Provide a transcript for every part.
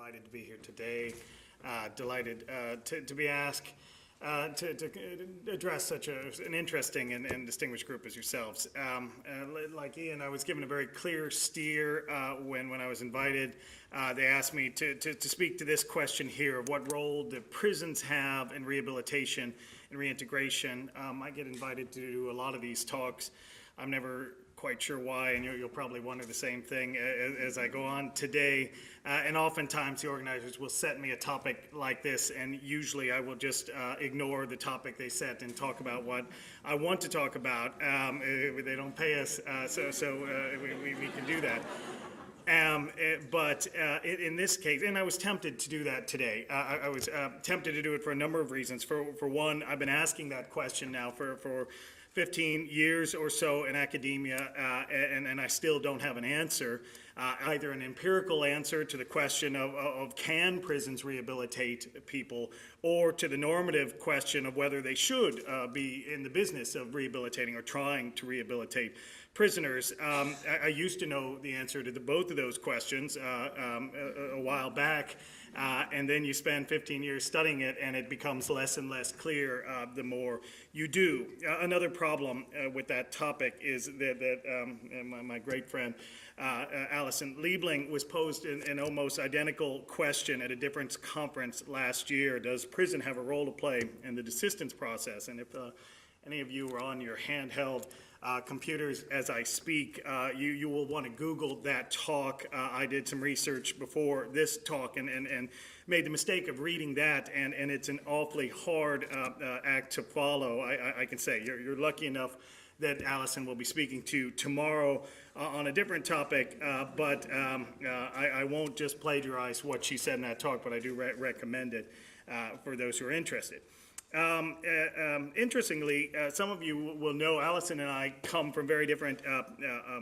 delighted to be here today. Delighted to be asked to address such an interesting and distinguished group as yourselves. Like Ian, I was given a very clear steer when I was invited. They asked me to speak to this question here of what role do prisons have in rehabilitation and reintegration. I get invited to do a lot of these talks. I'm never quite sure why, and you'll probably wonder the same thing as I go on today. And oftentimes the organizers will set me a topic like this, and usually I will just ignore the topic they set and talk about what I want to talk about. They don't pay us, so we can do that. But in this case, and I was tempted to do that today. I was tempted to do it for a number of reasons. For one, I've been asking that question now for 15 years or so in academia, and I still don't have an answer, either an empirical answer to the question of can prisons rehabilitate people, or to the normative question of whether they should be in the business of rehabilitating or trying to rehabilitate prisoners. I used to know the answer to both of those questions a while back, and then you spend 15 years studying it, and it becomes less and less clear the more you do. Another problem with that topic is that my great friend Allison Liebling was posed an almost identical question at a different conference last year. Does prison have a role to play in the desistance process? And if any of you are on your handheld computers as I speak, you will want to Google that talk. I did some research before this talk and made the mistake of reading that, and it's an awfully hard act to follow. I can say you're lucky enough that Allison will be speaking to tomorrow on a different topic, but I won't just plagiarize what she said in that talk, but I do recommend it for those who are interested. Interestingly, some of you will know Allison and I come from very different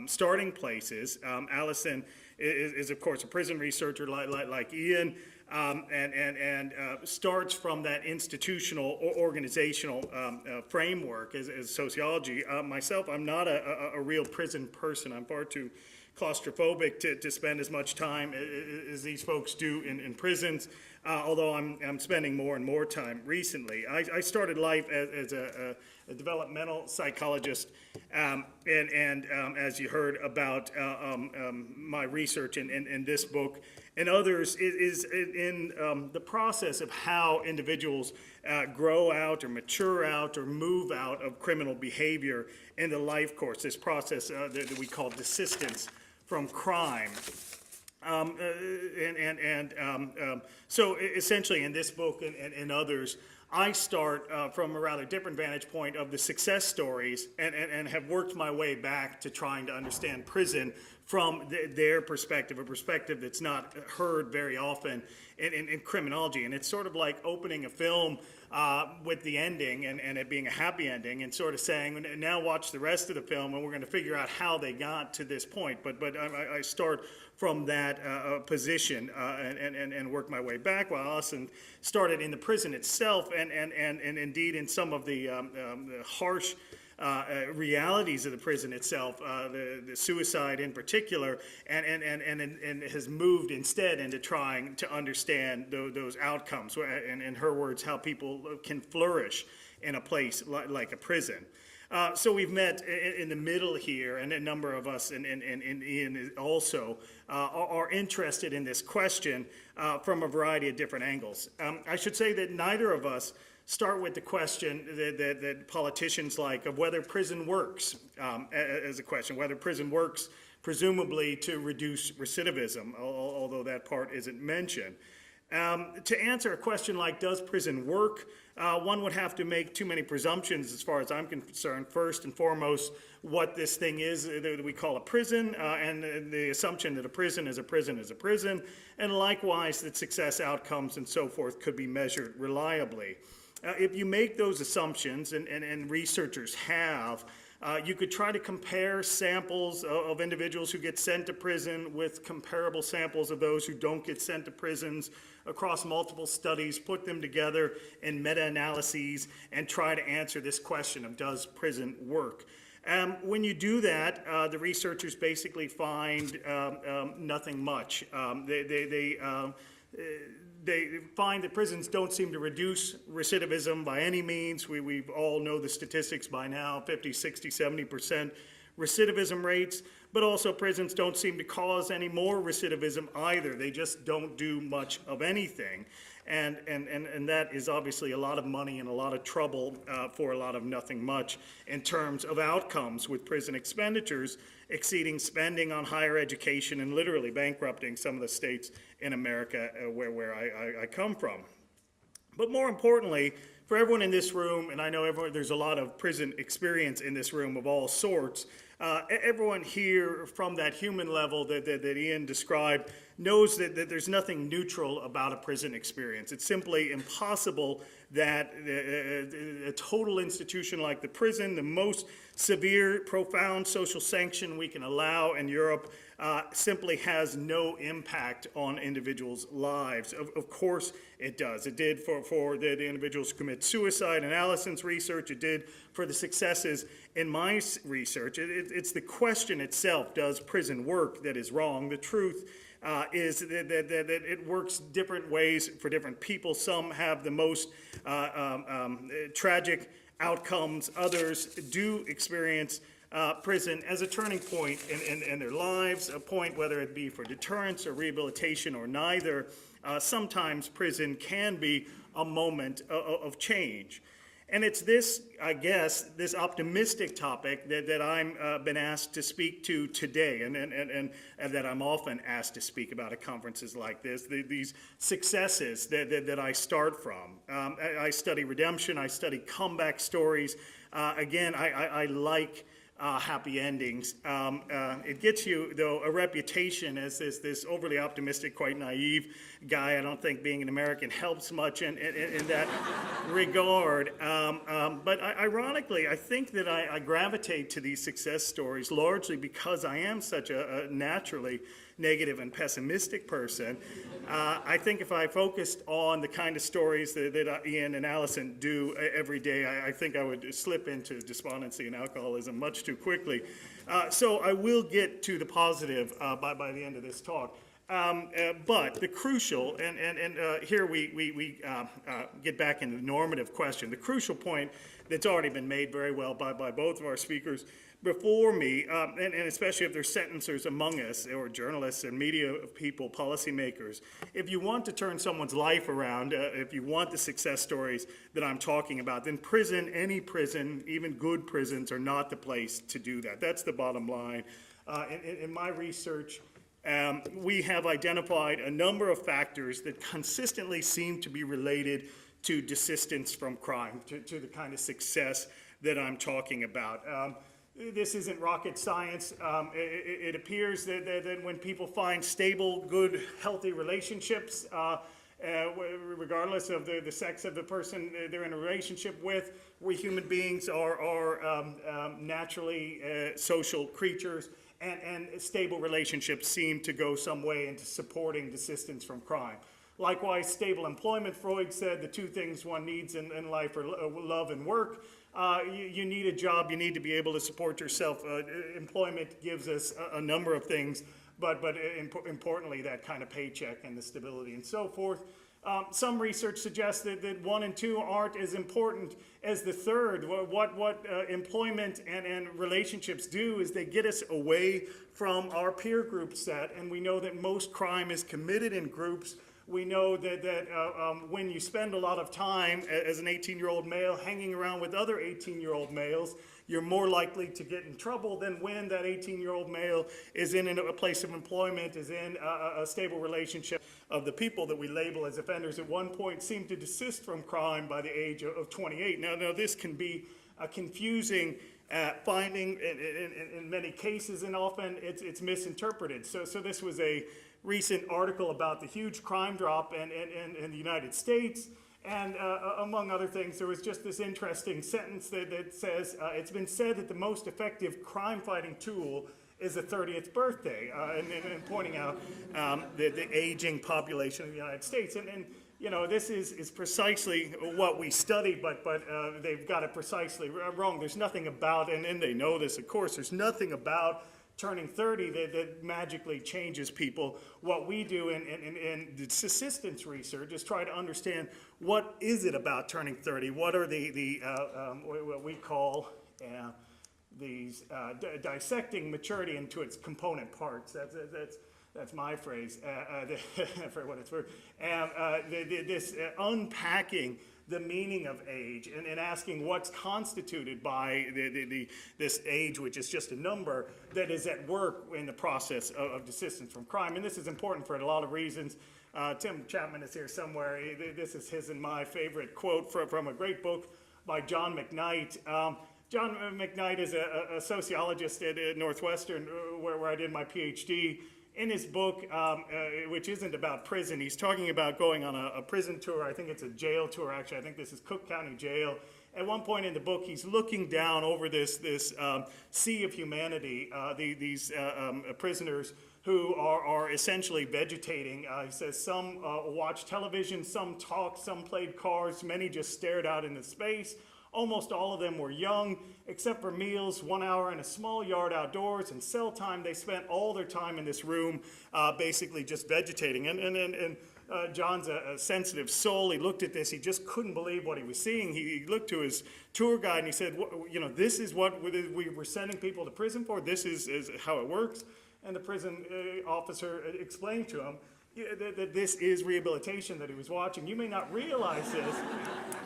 starting places. Allison is of course a prison researcher like Ian, and starts from that institutional or organizational framework as sociology. Myself, I'm not a real prison person. I'm far too claustrophobic to spend as much time as these folks do in prisons, although I'm spending more and more time recently. I started life as a developmental psychologist, and as you heard about my research in this book and others is in the process of how individuals grow out or mature out or move out of criminal behavior in the life course, this process that we call desistance from crime. So essentially in this book and others, I start from a rather different vantage point of the success stories and have worked my way back to trying to understand prison from their perspective, a perspective that's not heard very often in criminology. And it's sort of like opening a film with the ending and it being a happy ending and sort of saying, now watch the rest of the film and we're going to figure out how they got to this point. But I start from that position and work my way back, while Allison started in the prison itself and indeed in some of the harsh realities of the prison itself, the suicide in particular, and has moved instead into trying to understand those outcomes, and in her words, how people can flourish in a place like a prison. So we've met in the middle here, and a number of us, and Ian also, are interested in this question from a variety of different angles. I should say that neither of us start with the question that politicians like of whether prison works as a question, whether prison works presumably to reduce recidivism, although that part isn't mentioned. To answer a question like, does prison work, one would have to make too many presumptions as far as I'm concerned. First and foremost, what this thing is that we call a prison, and the assumption that a prison is a prison is a prison, and likewise that success outcomes and so forth could be measured reliably. If you make those assumptions, and researchers have, you could try to compare samples of individuals who get sent to prison with comparable samples of those who don't get sent to prisons across multiple studies, put them together in meta-analyses, and try to answer this question of does prison work. When you do that, the researchers basically find nothing much. they find that prisons don't seem to reduce recidivism by any means. We all know the statistics by now, 50, 60, 70% recidivism rates, but also prisons don't seem to cause any more recidivism either. They just don't do much of anything. And that is obviously a lot of money and a lot of trouble for a lot of nothing much in terms of outcomes, with prison expenditures exceeding spending on higher education and literally bankrupting some of the states in America where I come from. But more importantly, for everyone in this room, and I know there's a lot of prison experience in this room of all sorts, everyone here from that human level that Ian described knows that there's nothing neutral about a prison experience. It's simply impossible that a total institution like the prison, the most severe, profound social sanction we can allow in Europe, simply has no impact on individuals' lives. Of course it does. It did for the individuals who commit suicide in Allison's research. It did for the successes in my research. It's the question itself, does prison work, that is wrong. The truth is that it works different ways for different people. Some have the most tragic outcomes. Others do experience prison as a turning point in their lives, a point whether it be for deterrence or rehabilitation or neither. Sometimes prison can be a moment of change. And it's this, I guess, this optimistic topic that I'm been asked to speak to today, and that I'm often asked to speak about at conferences like this, these successes that I start from. I study redemption, I study comeback stories. Again, I like happy endings. It gets you, though, a reputation as this overly optimistic, quite naive guy. I don't think being an American helps much in that regard. But ironically, I think that I gravitate to these success stories largely because I am such a naturally negative and pessimistic person. I think if I focused on the kind of stories that Ian and Allison do every day, I think I would slip into despondency and alcoholism much too quickly. So I will get to the positive by the end of this talk. But the crucial, and here we get back into the normative question, the crucial point that's already been made very well by both of our speakers before me, and especially if there's sentencers among us, or journalists and media people, policymakers, if you want to turn someone's life around, if you want the success stories that I'm talking about, then prison, any prison, even good prisons, are not the place to do that. That's the bottom line. In my research, we have identified a number of factors that consistently seem to be related to desistance from crime, to the kind of success that I'm talking about. This isn't rocket science. It appears that when people find stable, good, healthy relationships, regardless of the sex of the person they're in a relationship with, we human beings are naturally social creatures, and stable relationships seem to go some way into supporting desistance from crime. Likewise, stable employment, Freud said the two things one needs in life are love and work. You need a job, you need to be able to support yourself. Employment gives us a number of things, but importantly, that kind of paycheck and the stability and so forth. Some research suggests that 1 and 2 aren't as important as the third. What employment and relationships do is they get us away from our peer group set, and we know that most crime is committed in groups. We know that when you spend a lot of time as an 18-year-old male hanging around with other 18-year-old males, you're more likely to get in trouble than when that 18-year-old male is in a place of employment, is in a stable relationship. Of the people that we label as offenders at one point seem to desist from crime by the age of 28. Now this can be a confusing finding in many cases, and often it's misinterpreted. So this was a recent article about the huge crime drop in the United States, and among other things, there was just this interesting sentence that says, it's been said that the most effective crime-fighting tool is the 30th birthday, and pointing out the aging population of the United States. And you know, this is precisely what we study, but they've got it precisely wrong. There's nothing about, and they know this, of course, there's nothing about turning 30 that magically changes people. What we do in the assistance research is try to understand what is it about turning 30? What are what we call dissecting maturity into its component parts. That's my phrase for what it's worth. This unpacking the meaning of age and asking what's constituted by this age, which is just a number that is at work in the process of desistance from crime. And this is important for a lot of reasons. Tim Chapman is here somewhere. This is his and my favorite quote from a great book by John McKnight. John McKnight is a sociologist at Northwestern, where I did my PhD. In his book, which isn't about prison, he's talking about going on a prison tour. I think it's a jail tour, actually. I think this is Cook County Jail. At one point in the book, he's looking down over this sea of humanity, these prisoners who are essentially vegetating. He says some watched television, some talked, some played cards, many just stared out into space. Almost all of them were young, except for meals, 1 hour in a small yard outdoors, and cell time. They spent all their time in this room, basically just vegetating. And John's a sensitive soul. He looked at this. He just couldn't believe what he was seeing. He looked to his tour guide and he said, this is what we were sending people to prison for? This is how it works? And the prison officer explained to him that this is rehabilitation that he was watching. You may not realize this,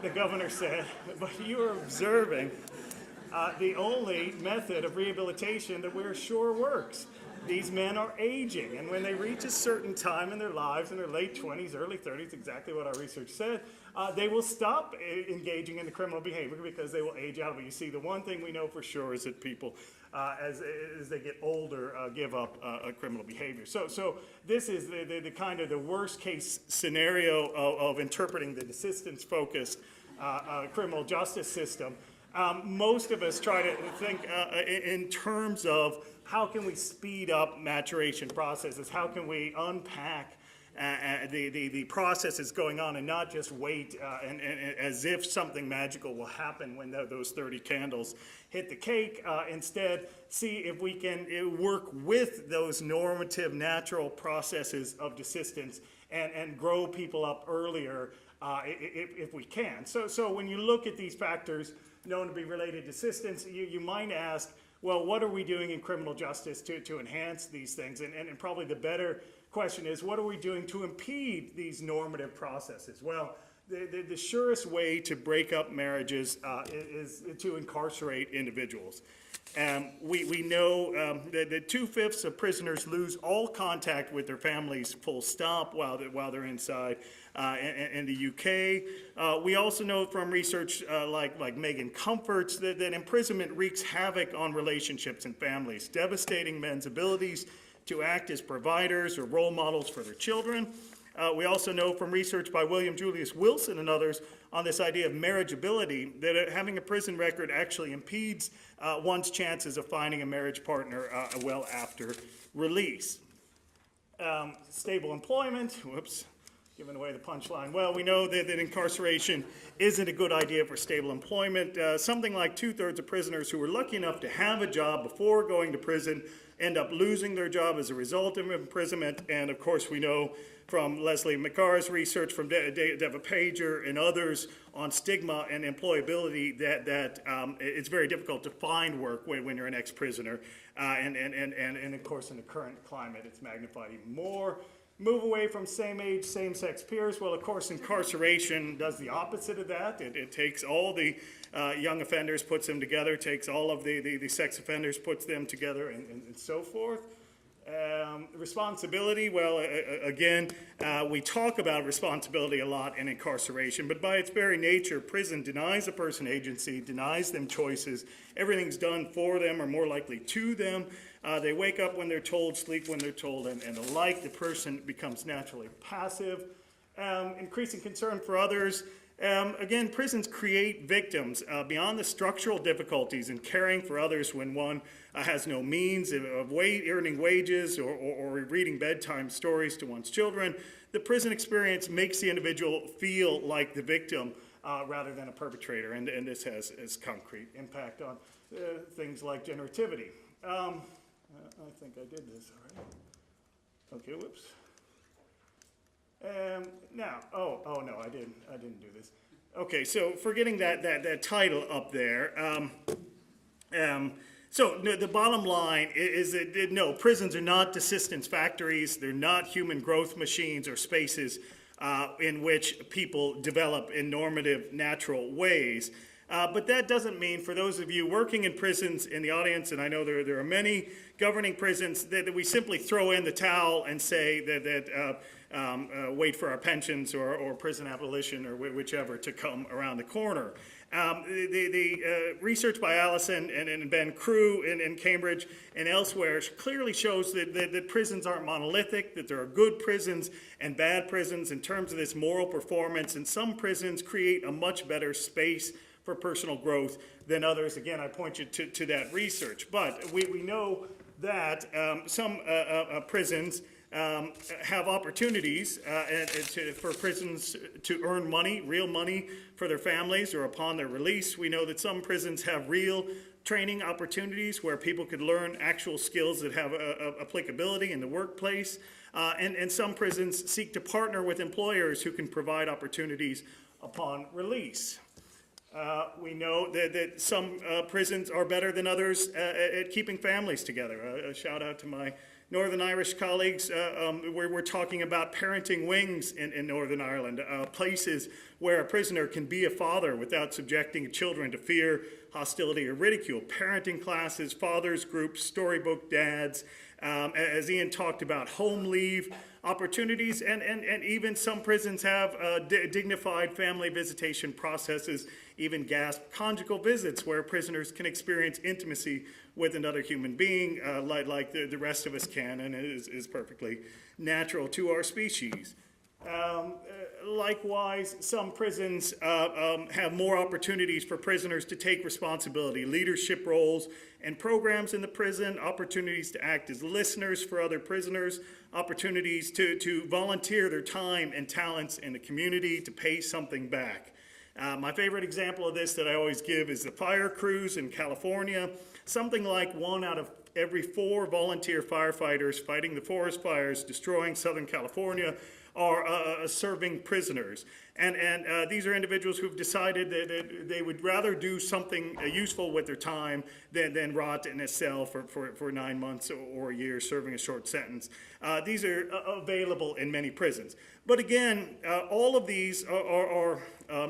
the governor said, but you are observing the only method of rehabilitation that we're sure works. These men are aging, and when they reach a certain time in their lives, in their late 20s, early 30s, exactly what our research said, they will stop engaging in the criminal behavior because they will age out. But you see, the one thing we know for sure is that people, as they get older, give up criminal behavior. So this is the kind of the worst case scenario of interpreting the desistance-focused criminal justice system. Most of us try to think in terms of how can we speed up maturation processes? How can we unpack the processes going on and not just wait and as if something magical will happen when those 30 candles hit the cake. Instead, see if we can work with those normative natural processes of desistance and grow people up earlier if we can. So when you look at these factors known to be related to desistance, you might ask, well, what are we doing in criminal justice to enhance these things? And probably the better question is, what are we doing to impede these normative processes? Well, the surest way to break up marriages is to incarcerate individuals. We know that 2/5 of prisoners lose all contact with their families, full stop, while they're inside. In the UK, we also know from research like Megan Comfort's that imprisonment wreaks havoc on relationships and families, devastating men's abilities to act as providers or role models for their children. We also know from research by William Julius Wilson and others on this idea of marriageability that having a prison record actually impedes one's chances of finding a marriage partner well after release. Stable employment, whoops, giving away the punchline. Well, we know that incarceration isn't a good idea for stable employment. Something like 2/3 of prisoners who were lucky enough to have a job before going to prison end up losing their job as a result of imprisonment. And of course, we know from Leslie McCarr's research, from Deva Pager and others on stigma and employability that it's very difficult to find work when you're an ex-prisoner. And of course, in the current climate, it's magnified even more. Move away from same-age, same-sex peers. Well, of course, incarceration does the opposite of that. It takes all the young offenders, puts them together, takes all of the sex offenders, puts them together, and so forth. Responsibility, well, again, we talk about responsibility a lot in incarceration, but by its very nature, prison denies a person agency, denies them choices. Everything's done for them or more likely to them. They wake up when they're told, sleep when they're told, and the like. The person becomes naturally passive. Increasing concern for others. Again, prisons create victims beyond the structural difficulties in caring for others when one has no means of earning wages or reading bedtime stories to one's children. The prison experience makes the individual feel like the victim rather than a perpetrator, and this has concrete impact on things like generativity. I think I did this already. Okay, whoops. Now, oh no, I didn't do this. Okay, so forgetting that title up there. So the bottom line is that no, prisons are not desistance factories. They're not human growth machines or spaces in which people develop in normative, natural ways. But that doesn't mean, for those of you working in prisons in the audience, and I know there are many governing prisons, that we simply throw in the towel and say that wait for our pensions or prison abolition or whichever to come around the corner. The research by Allison and Ben Crew in Cambridge and elsewhere clearly shows that prisons aren't monolithic, that there are good prisons and bad prisons in terms of this moral performance, and some prisons create a much better space for personal growth than others. Again, I point you to that research. But we know that some prisons have opportunities for prisons to earn money, real money for their families or upon their release. We know that some prisons have real training opportunities where people could learn actual skills that have applicability in the workplace. And some prisons seek to partner with employers who can provide opportunities upon release. We know that some prisons are better than others at keeping families together. A shout out to my Northern Irish colleagues. We're talking about parenting wings in Northern Ireland, places where a prisoner can be a father without subjecting children to fear, hostility, or ridicule. Parenting classes, fathers groups, storybook dads, as Ian talked about, home leave opportunities, and even some prisons have dignified family visitation processes, even gasp conjugal visits where prisoners can experience intimacy with another human being like the rest of us can, and it is perfectly natural to our species. Likewise, some prisons have more opportunities for prisoners to take responsibility, leadership roles and programs in the prison, opportunities to act as listeners for other prisoners, opportunities to volunteer their time and talents in the community to pay something back. My favorite example of this that I always give is the fire crews in California. Something like 1 out of every 4 volunteer firefighters fighting the forest fires destroying Southern California are serving prisoners. And these are individuals who've decided that they would rather do something useful with their time than rot in a cell for 9 months or a year serving a short sentence. These are available in many prisons. But again, all of these are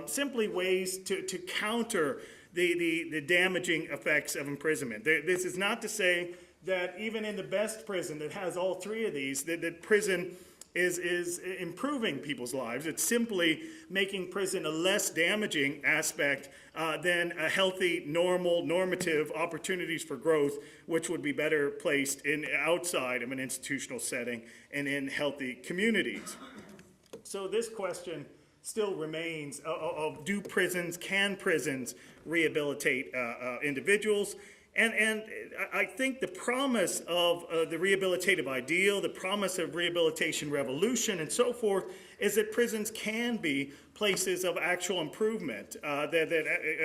simply ways to counter the damaging effects of imprisonment. This is not to say that even in the best prison that has all 3 of these, that prison is improving people's lives. It's simply making prison a less damaging aspect than a healthy, normative opportunities for growth, which would be better placed outside of an institutional setting and in healthy communities. So this question still remains of can prisons rehabilitate individuals? And I think the promise of the rehabilitative ideal, the promise of rehabilitation revolution and so forth, is that prisons can be places of actual improvement. That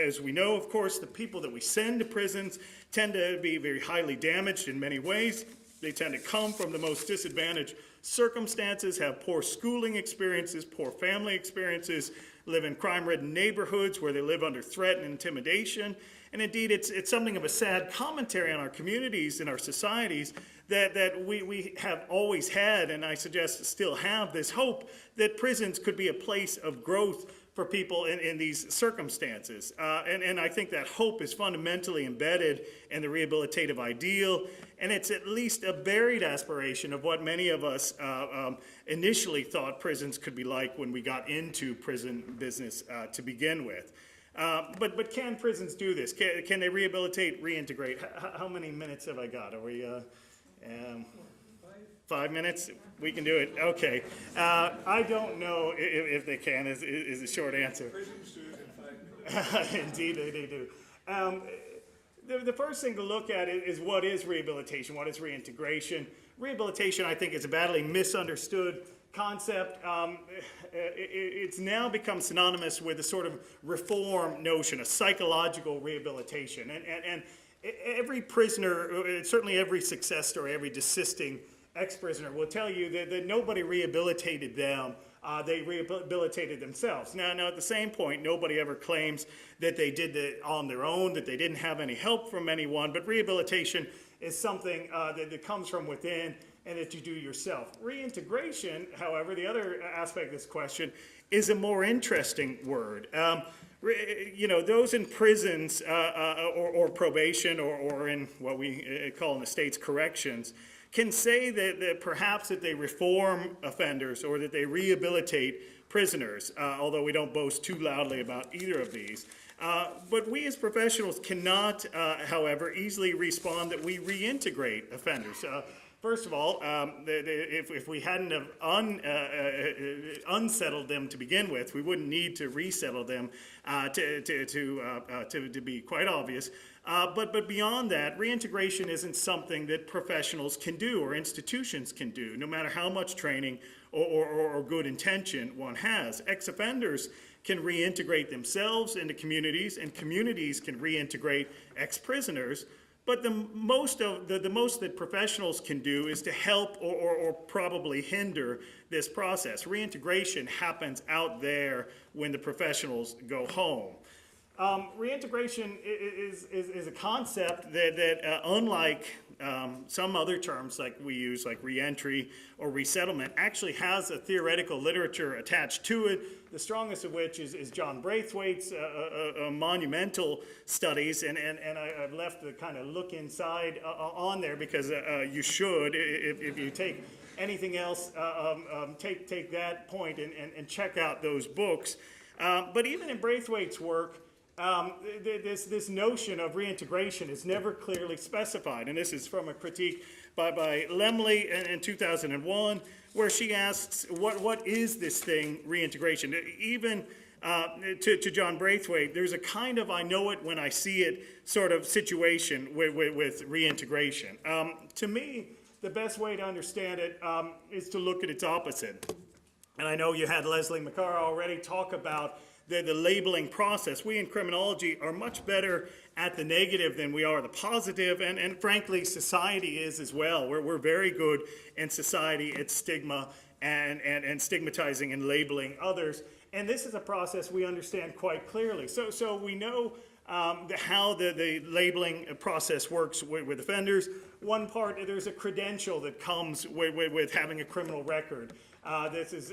as we know, of course, the people that we send to prisons tend to be very highly damaged in many ways. They tend to come from the most disadvantaged circumstances, have poor schooling experiences, poor family experiences, live in crime-ridden neighborhoods where they live under threat and intimidation. And indeed, it's something of a sad commentary on our communities and our societies that we have always had, and I suggest still have, this hope that prisons could be a place of growth for people in these circumstances. And I think that hope is fundamentally embedded in the rehabilitative ideal, and it's at least a buried aspiration of what many of us initially thought prisons could be like when we got into prison business to begin with. But can prisons do this? Can they rehabilitate, reintegrate? How many minutes have I got? Are we 5 minutes? We can do it. Okay. I don't know if they can, is the short answer. Prisons do it in 5 minutes. Indeed, they do. The first thing to look at is what is rehabilitation? What is reintegration? Rehabilitation, I think, is a badly misunderstood concept. It's now become synonymous with a sort of reform notion, a psychological rehabilitation. And every prisoner, certainly every success story, every desisting ex-prisoner will tell you that nobody rehabilitated them. They rehabilitated themselves. Now, at the same point, nobody ever claims that they did it on their own, that they didn't have any help from anyone, but rehabilitation is something that comes from within and that you do yourself. Reintegration, however, the other aspect of this question, is a more interesting word. Those in prisons or probation or in what we call in the States corrections can say that perhaps that they reform offenders or that they rehabilitate prisoners, although we don't boast too loudly about either of these. But we as professionals cannot, however, easily respond that we reintegrate offenders. First of all, if we hadn't have unsettled them to begin with, we wouldn't need to resettle them to be quite obvious. But beyond that, reintegration isn't something that professionals can do or institutions can do, no matter how much training or good intention one has. Ex-offenders can reintegrate themselves into communities, and communities can reintegrate ex-prisoners. But the most that professionals can do is to help or probably hinder this process. Reintegration happens out there when the professionals go home. Reintegration is a concept that unlike some other terms like we use, like reentry or resettlement, actually has a theoretical literature attached to it, the strongest of which is John Braithwaite's monumental studies, and I've left the kind of look inside on there because you should, if you take anything else, take that point and check out those books. But even in Braithwaite's work, this notion of reintegration is never clearly specified, and this is from a critique by Lemley in 2001, where she asks, what is this thing, reintegration? Even to John Braithwaite, there's a kind of I know it when I see it sort of situation with reintegration. To me, the best way to understand it is to look at its opposite. And I know you had Leslie McCarr already talk about the labeling process. We in criminology are much better at the negative than we are the positive, and frankly, society is as well. We're very good in society at stigma and stigmatizing and labeling others. And this is a process we understand quite clearly. So we know how the labeling process works with offenders. One part, there's a credential that comes with having a criminal record. This is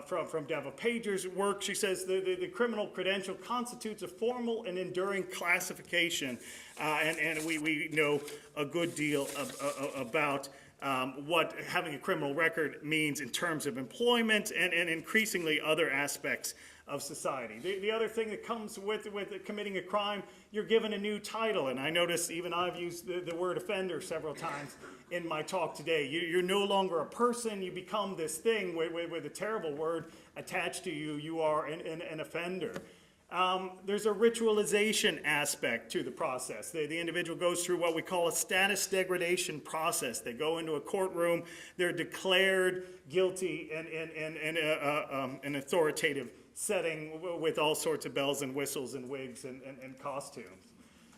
from Deva Pager's work. She says the criminal credential constitutes a formal and enduring classification, and we know a good deal about what having a criminal record means in terms of employment and increasingly other aspects of society. The other thing that comes with committing a crime, you're given a new title, and I notice even I've used the word offender several times in my talk today. You're no longer a person, you become this thing with a terrible word attached to you. You are an offender. There's a ritualization aspect to the process. The individual goes through what we call a status degradation process. They go into a courtroom, they're declared guilty in an authoritative setting with all sorts of bells and whistles and wigs and costumes.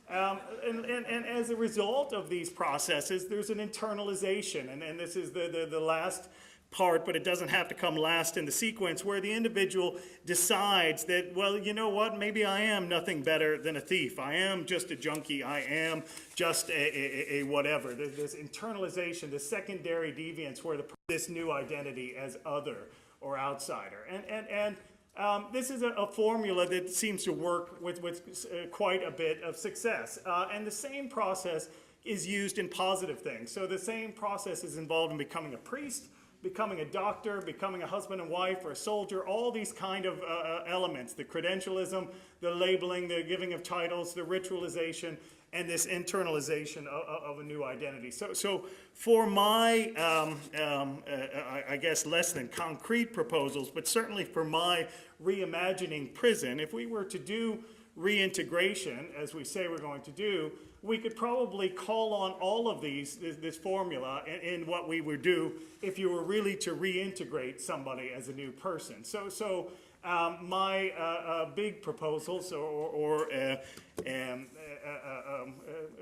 And as a result of these processes, there's an internalization, and this is the last part, but it doesn't have to come last in the sequence, where the individual decides that, well, you know what, maybe I am nothing better than a thief. I am just a junkie. I am just a whatever. This internalization, the secondary deviance, where this new identity as other or outsider. And this is a formula that seems to work with quite a bit of success. And the same process is used in positive things. So the same process is involved in becoming a priest, becoming a doctor, becoming a husband and wife, or a soldier, all these kind of elements, the credentialism, the labeling, the giving of titles, the ritualization, and this internalization of a new identity. So for my, I guess, less than concrete proposals, but certainly for my reimagining prison, if we were to do reintegration, as we say we're going to do, we could probably call on all of this formula in what we would do if you were really to reintegrate somebody as a new person. So my big proposals or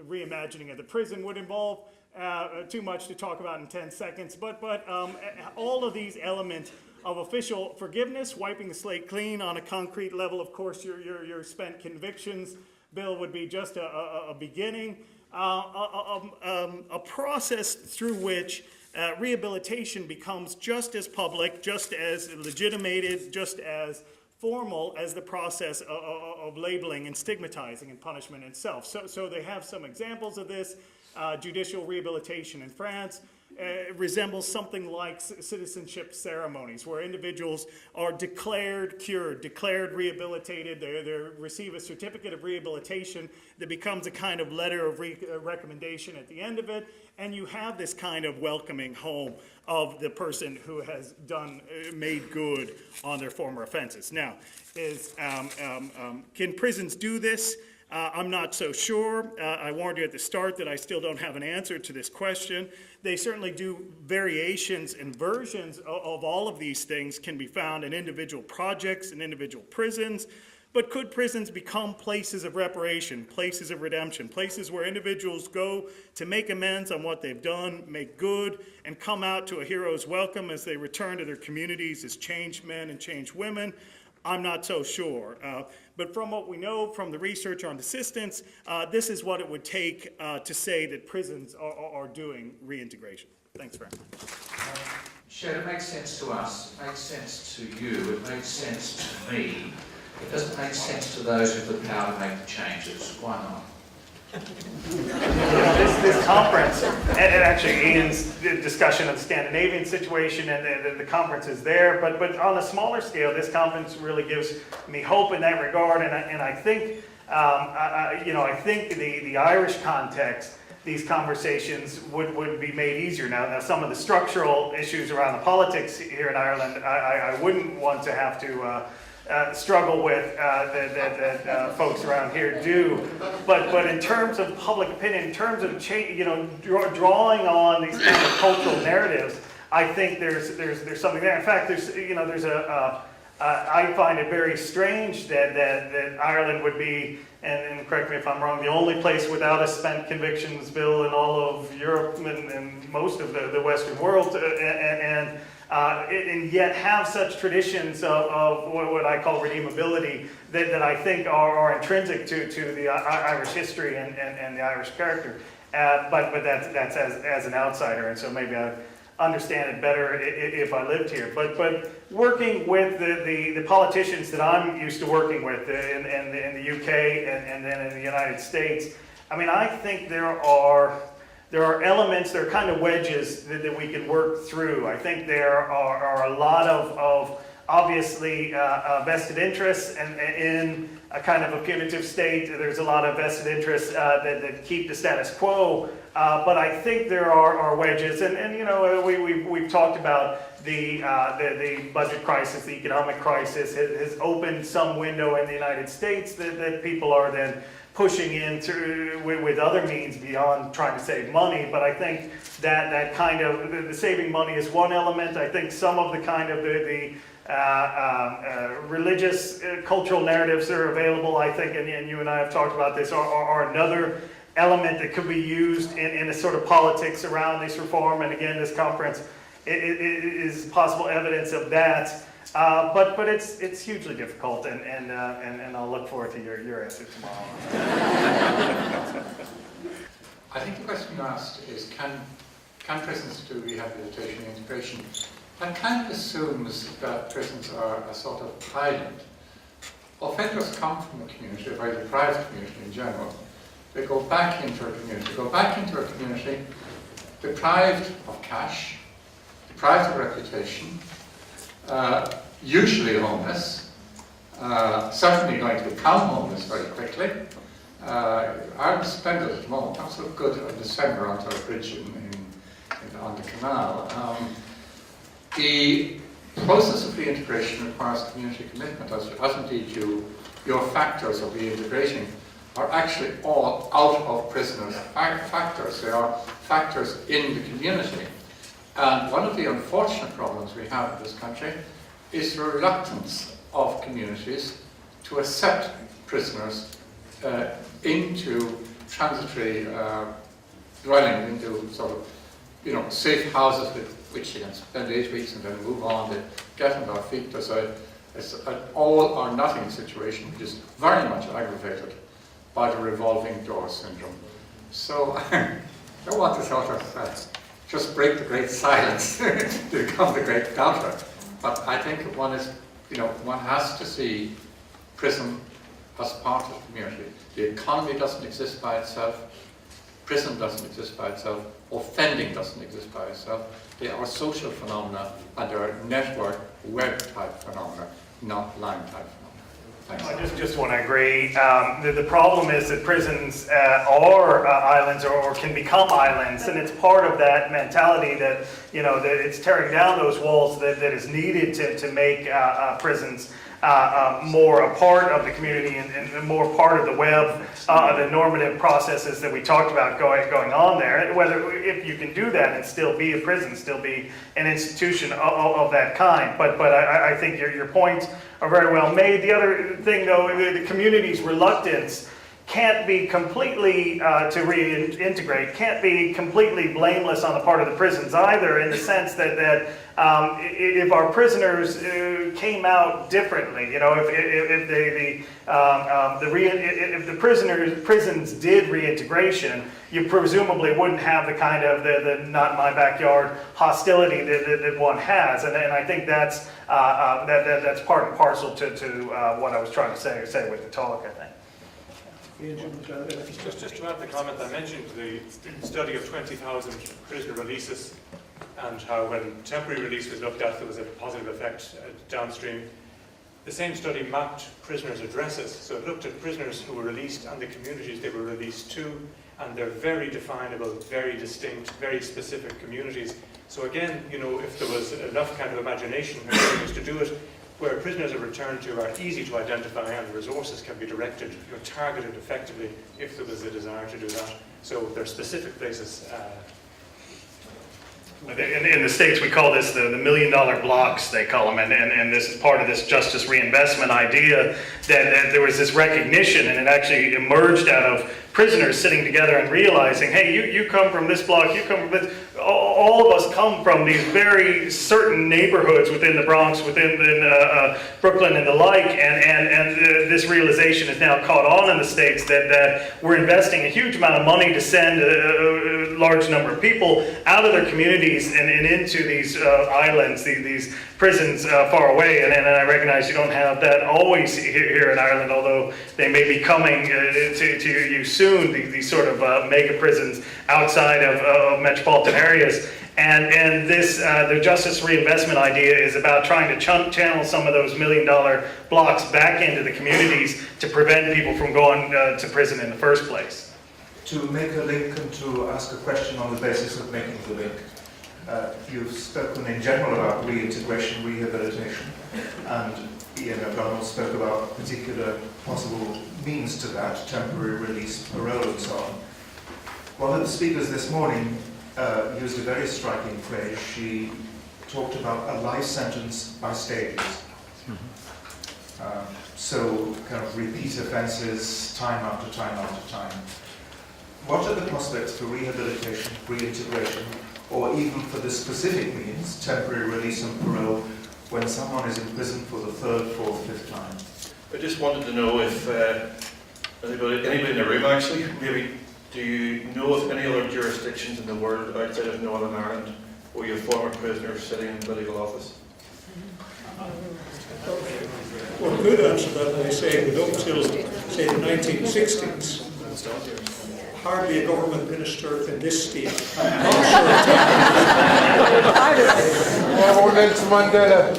reimagining of the prison would involve too much to talk about in 10 seconds, but all of these elements of official forgiveness, wiping the slate clean on a concrete level. Of course, your spent convictions bill would be just a beginning, a process through which rehabilitation becomes just as public, just as legitimated, just as formal as the process of labeling and stigmatizing and punishment itself. So they have some examples of this. Judicial rehabilitation in France resembles something like citizenship ceremonies, where individuals are declared cured, declared rehabilitated. They receive a certificate of rehabilitation that becomes a kind of letter of recommendation at the end of it, and you have this kind of welcoming home of the person who has made good on their former offenses. Now, can prisons do this? I'm not so sure. I warned you at the start that I still don't have an answer to this question. They certainly do variations and versions of all of these things can be found in individual projects and individual prisons. But could prisons become places of reparation, places of redemption, places where individuals go to make amends on what they've done, make good, and come out to a hero's welcome as they return to their communities as changed men and changed women? I'm not so sure. But from what we know from the research on desistance, this is what it would take to say that prisons are doing reintegration. Thanks very much. Shed, it makes sense to us, it makes sense to you, it makes sense to me. It doesn't make sense to those who have the power to make the changes. Why not? This conference, and actually Ian's discussion of the Scandinavian situation, and the conference is there, but on a smaller scale, this conference really gives me hope in that regard, and I think, I think the Irish context, these conversations would be made easier. Now some of the structural issues around the politics here in Ireland, I wouldn't want to have to struggle with that folks around here do, but in terms of public opinion, in terms of drawing on these kind of cultural narratives, I think there's something there. In fact, I find it very strange that Ireland would be, and correct me if I'm wrong, the only place without a spent convictions bill in all of Europe and most of the Western world, and yet have such traditions of what I call redeemability that I think are intrinsic to the Irish history and the Irish character. But that's as an outsider, and so maybe I understand it better if I lived here. But working with the politicians that I'm used to working with in the UK and then in the United States, I mean, I think there are elements, there are kind of wedges that we can work through. I think there are a lot of obviously vested interests in a kind of a punitive state. There's a lot of vested interests that keep the status quo. But I think there are wedges, and we've talked about the budget crisis, the economic crisis has opened some window in the United States that people are then pushing in through with other means beyond trying to save money. But I think that kind of the saving money is one element. I think some of the kind of the religious cultural narratives that are available, I think, and you and I have talked about this, are another element that could be used in a sort of politics around this reform. And again, this conference is possible evidence of that. But it's hugely difficult, and I'll look forward to your answer tomorrow. I think the question you asked is, can prisons do rehabilitation and integration? That kind of assumes that prisons are a sort of island. Offenders come from a community, a very deprived community in general. They go back into a community, deprived of cash, deprived of reputation, usually homeless, certainly going to become homeless very quickly. I'm splendid at the moment. Not so good in December onto a bridge on the canal. The process of reintegration requires community commitment, as indeed your factors of reintegrating are actually all out of prisoners factors. They are factors in the community. And one of the unfortunate problems we have in this country is the reluctance of communities to accept prisoners into transitory dwelling, into sort of, safe houses with which they can spend 8 weeks and then move on, they get on their feet. It's an all or nothing situation, which is very much aggravated by the revolving door syndrome. So I don't want to sort of just break the great silence to become the great doubter. But I think one has to see prison as part of the community. The economy doesn't exist by itself. Prison doesn't exist by itself. Offending doesn't exist by itself. They are social phenomena, and they are network, web-type phenomena, not line-type phenomena. Thanks. I just want to agree. The problem is that prisons are islands or can become islands, and it's part of that mentality that, that it's tearing down those walls that is needed to make prisons more a part of the community and more part of the web, the normative processes that we talked about going on there. Whether if you can do that and still be a prison, still be an institution of that kind. But I think your points are very well made. The other thing, though, the community's reluctance can't be completely to reintegrate, can't be completely blameless on the part of the prisons either, in the sense that if our prisoners came out differently, if the prisons did reintegration, you presumably wouldn't have the kind of the not in my backyard hostility that one has, and I think that's part and parcel to what I was trying to say with the talk, I think. Just to add the comment, I mentioned the study of 20,000 prisoner releases and how when temporary release was looked at there was a positive effect downstream. The same study mapped prisoners' addresses, so it looked at prisoners who were released and the communities they were released to, and they're very definable, very distinct, very specific communities. So again, if there was enough kind of imagination to do it, where prisoners are returned to are easy to identify and resources can be directed, targeted effectively if there was a desire to do that. So there are specific places. In the States, we call this the $1 million blocks, they call them, and this is part of this justice reinvestment idea that there was this recognition, and it actually emerged out of prisoners sitting together and realizing, hey, you come from this block, you come from this, all of us come from these very certain neighborhoods within the Bronx, within Brooklyn and the like, and this realization is now caught on in the States that we're investing a huge amount of money to send a large number of people out of their communities and into these islands, these prisons far away, and I recognize you don't have that always here in Ireland, although they may be coming to you soon, these sort of mega prisons outside of metropolitan areas. And this, the justice reinvestment idea is about trying to channel some of those $1 million blocks back into the communities to prevent people from going to prison in the first place. To make a link and to ask a question on the basis of making the link, you've spoken in general about reintegration, rehabilitation, and Ian O'Donnell spoke about particular possible means to that, temporary release, parole and so on. One of the speakers this morning used a very striking phrase. She talked about a life sentence by stages. So kind of repeat offences, time after time after time. What are the prospects for rehabilitation, reintegration, or even for the specific means, temporary release and parole, when someone is in prison for the third, fourth, fifth time? I just wanted to know if anybody in the room actually, maybe, do you know of any other jurisdictions in the world outside of Northern Ireland where you have former prisoners sitting in political office? Well, I could answer that by saying that up till, say, the 1960s, hardly a government minister in this state. Nelson Mandela.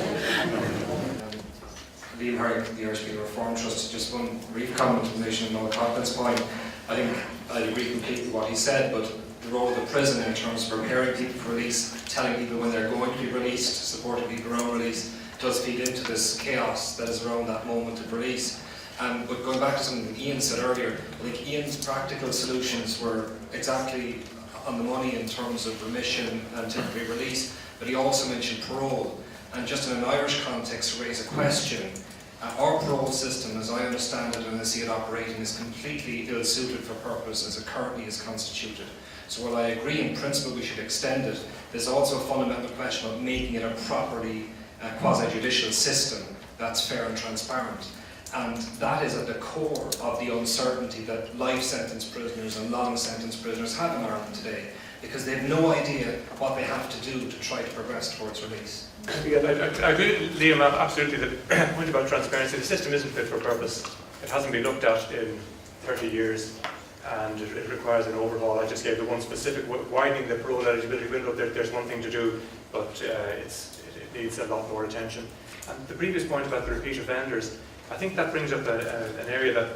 Liam Herring from the Irish People Reform Trust. Just one brief comment in relation to Noel Coughlin's point. I think I agree completely with what he said, but the role of the prison in terms of preparing people for release, telling people when they're going to be released, supporting people around release, does feed into this chaos that is around that moment of release. But going back to something Ian said earlier, I think Ian's practical solutions were exactly on the money in terms of remission and temporary release, but he also mentioned parole. And just in an Irish context, to raise a question, Our parole system, as I understand it and I see it operating, is completely ill-suited for purpose as it currently is constituted. So while I agree in principle we should extend it, there's also a fundamental question of making it a properly quasi-judicial system that's fair and transparent. And that is at the core of the uncertainty that life sentence prisoners and long sentence prisoners have in Ireland today, because they have no idea what they have to do to try to progress towards release. Yeah, I agree with Liam absolutely. The point about transparency, the system isn't fit for purpose. It hasn't been looked at in 30 years and it requires an overhaul. I just gave the one specific, widening the parole eligibility window. There's one thing to do, but it needs a lot more attention. And the previous point about the repeat offenders, I think that brings up an area that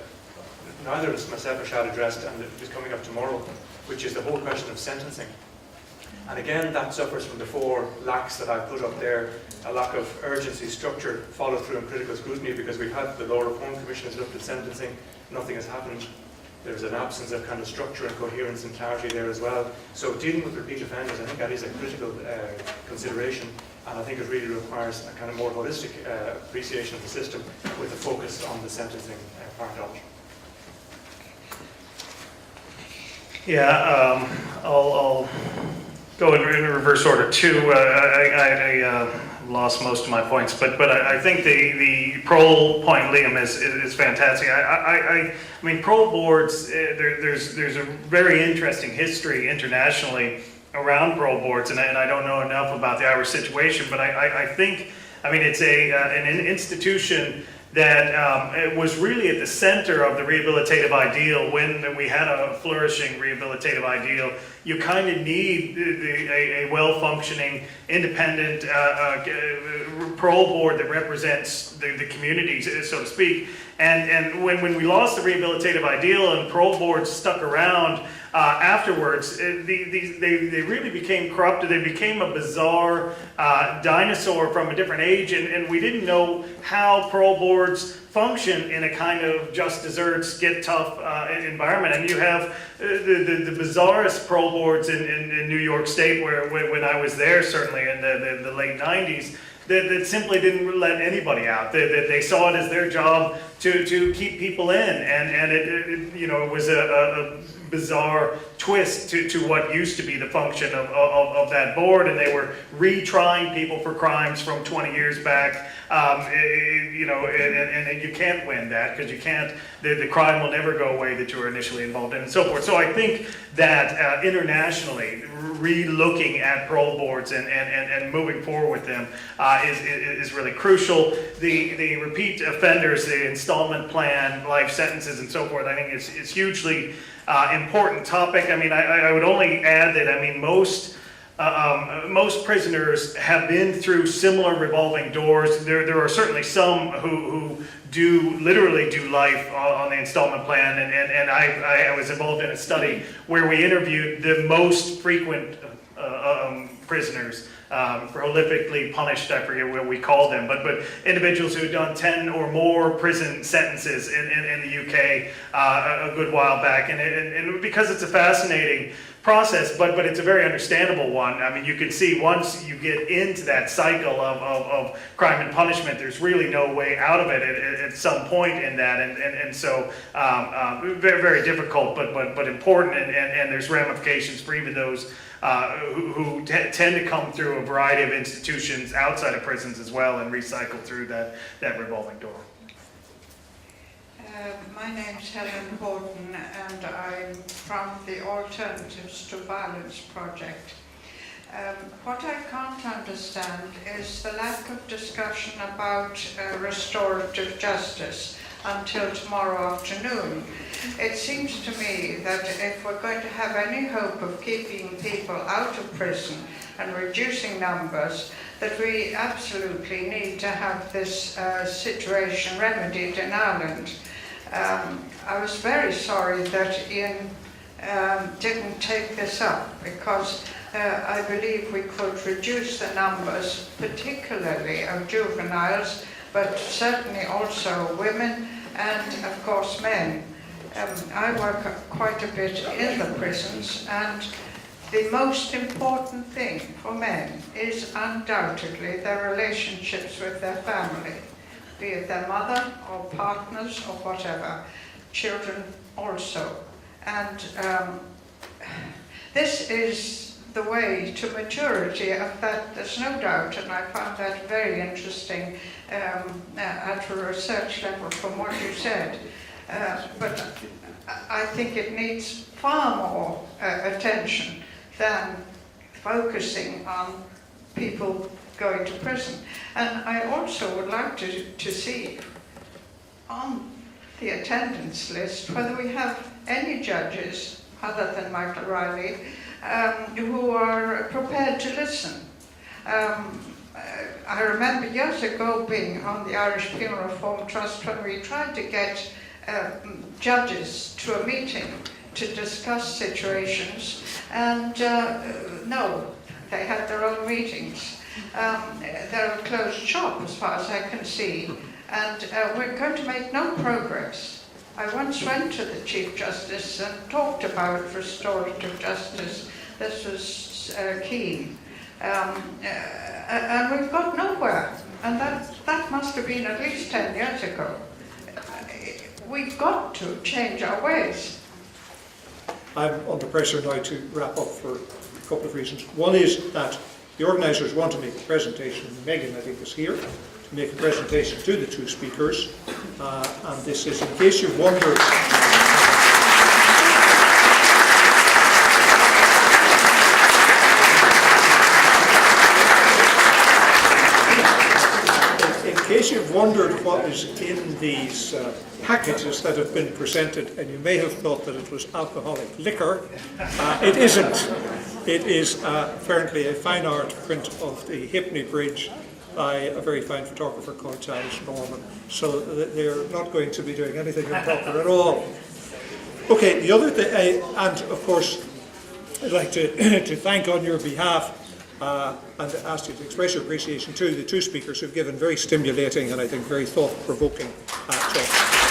neither of us, myself or Shad, addressed, and it is coming up tomorrow, which is the whole question of sentencing. And again, that suffers from the four lacks that I put up there: a lack of urgency, structure, follow through and critical scrutiny, because we've had the Law Reform Commission has looked at sentencing, nothing has happened. There's an absence of kind of structure and coherence and clarity there as well. So dealing with repeat offenders, I think that is a critical consideration, and I think it really requires a kind of more holistic appreciation of the system with a focus on the sentencing part of it. Yeah, I'll go in reverse order too. I lost most of my points, but I think the parole point, Liam, is fantastic. I mean, parole boards. There's a very interesting history internationally around parole boards, and I don't know enough about the Irish situation, but I think, I mean, it's an institution that it was really at the center of the rehabilitative ideal. When we had a flourishing rehabilitative ideal, you kind of need a well-functioning, independent parole board that represents the community, so to speak. And when we lost the rehabilitative ideal and parole boards stuck around afterwards, they really became corrupted. They became a bizarre dinosaur from a different age, and we didn't know how parole boards function in a kind of just desserts, get tough environment. And you have the bizarrest parole boards in New York State, where when I was there, certainly in the late 90s, that simply didn't let anybody out. They saw it as their job to keep people in, and it was a bizarre twist to what used to be the function of that board, and they were retrying people for crimes from 20 years back. And you can't win that, because you can't. The crime will never go away that you were initially involved in, and so forth. So I think that internationally, re-looking at parole boards and moving forward with them is really crucial. The repeat offenders, the installment plan, life sentences, and so forth, I think is hugely important topic. I mean, I would only add that, I mean, most prisoners have been through similar revolving doors. There are certainly some who literally do life on the installment plan, and I was involved in a study where we interviewed the most frequent prisoners, prolifically punished, I forget what we called them, but individuals who had done 10 or more prison sentences in the UK a good while back, and because it's a fascinating process, but it's a very understandable one. I mean, you can see once you get into that cycle of crime and punishment, there's really no way out of it at some point in that, and so very, very difficult, but important, and there's ramifications for even those who tend to come through a variety of institutions outside of prisons as well and recycle through that revolving door. My name's Helen Horton, and I'm from the Alternatives to Violence project. What I can't understand is the lack of discussion about restorative justice until tomorrow afternoon. It seems to me that if we're going to have any hope of keeping people out of prison and reducing numbers, that we absolutely need to have this situation remedied in Ireland. I was very sorry that Ian didn't take this up, because I believe we could reduce the numbers, particularly of juveniles, but certainly also women and, of course, men. I work quite a bit in the prisons, and the most important thing for men is undoubtedly their relationships with their family, be it their mother or partners or whatever, children also. And this is the way to maturity, of that there's no doubt, and I found that very interesting at a research level from what you said. But I think it needs far more attention than focusing on people going to prison. And I also would like to see on the attendance list whether we have any judges other than Michael Riley who are prepared to listen. I remember years ago being on the Irish Penal Reform Trust when we tried to get judges to a meeting to discuss situations, and no, they had their own meetings. They're a closed shop as far as I can see, and we're going to make no progress. I once went to the Chief Justice and talked about restorative justice. This was keen. And we've got nowhere, and that must have been at least 10 years ago. We've got to change our ways. I'm under pressure now to wrap up for a couple of reasons. One is that the organisers want to make a presentation. Megan, I think, is here to make a presentation to the two speakers. And this is, in case you've wondered, what is in these packages that have been presented, and you may have thought that it was alcoholic liquor. It isn't. It is apparently a fine art print of the Hipney Bridge by a very fine photographer called Charles Norman. So they're not going to be doing anything improper at all. Okay, the other thing, and of course, I'd like to thank on your behalf and ask you to express your appreciation to the two speakers who've given very stimulating and I think very thought-provoking talks.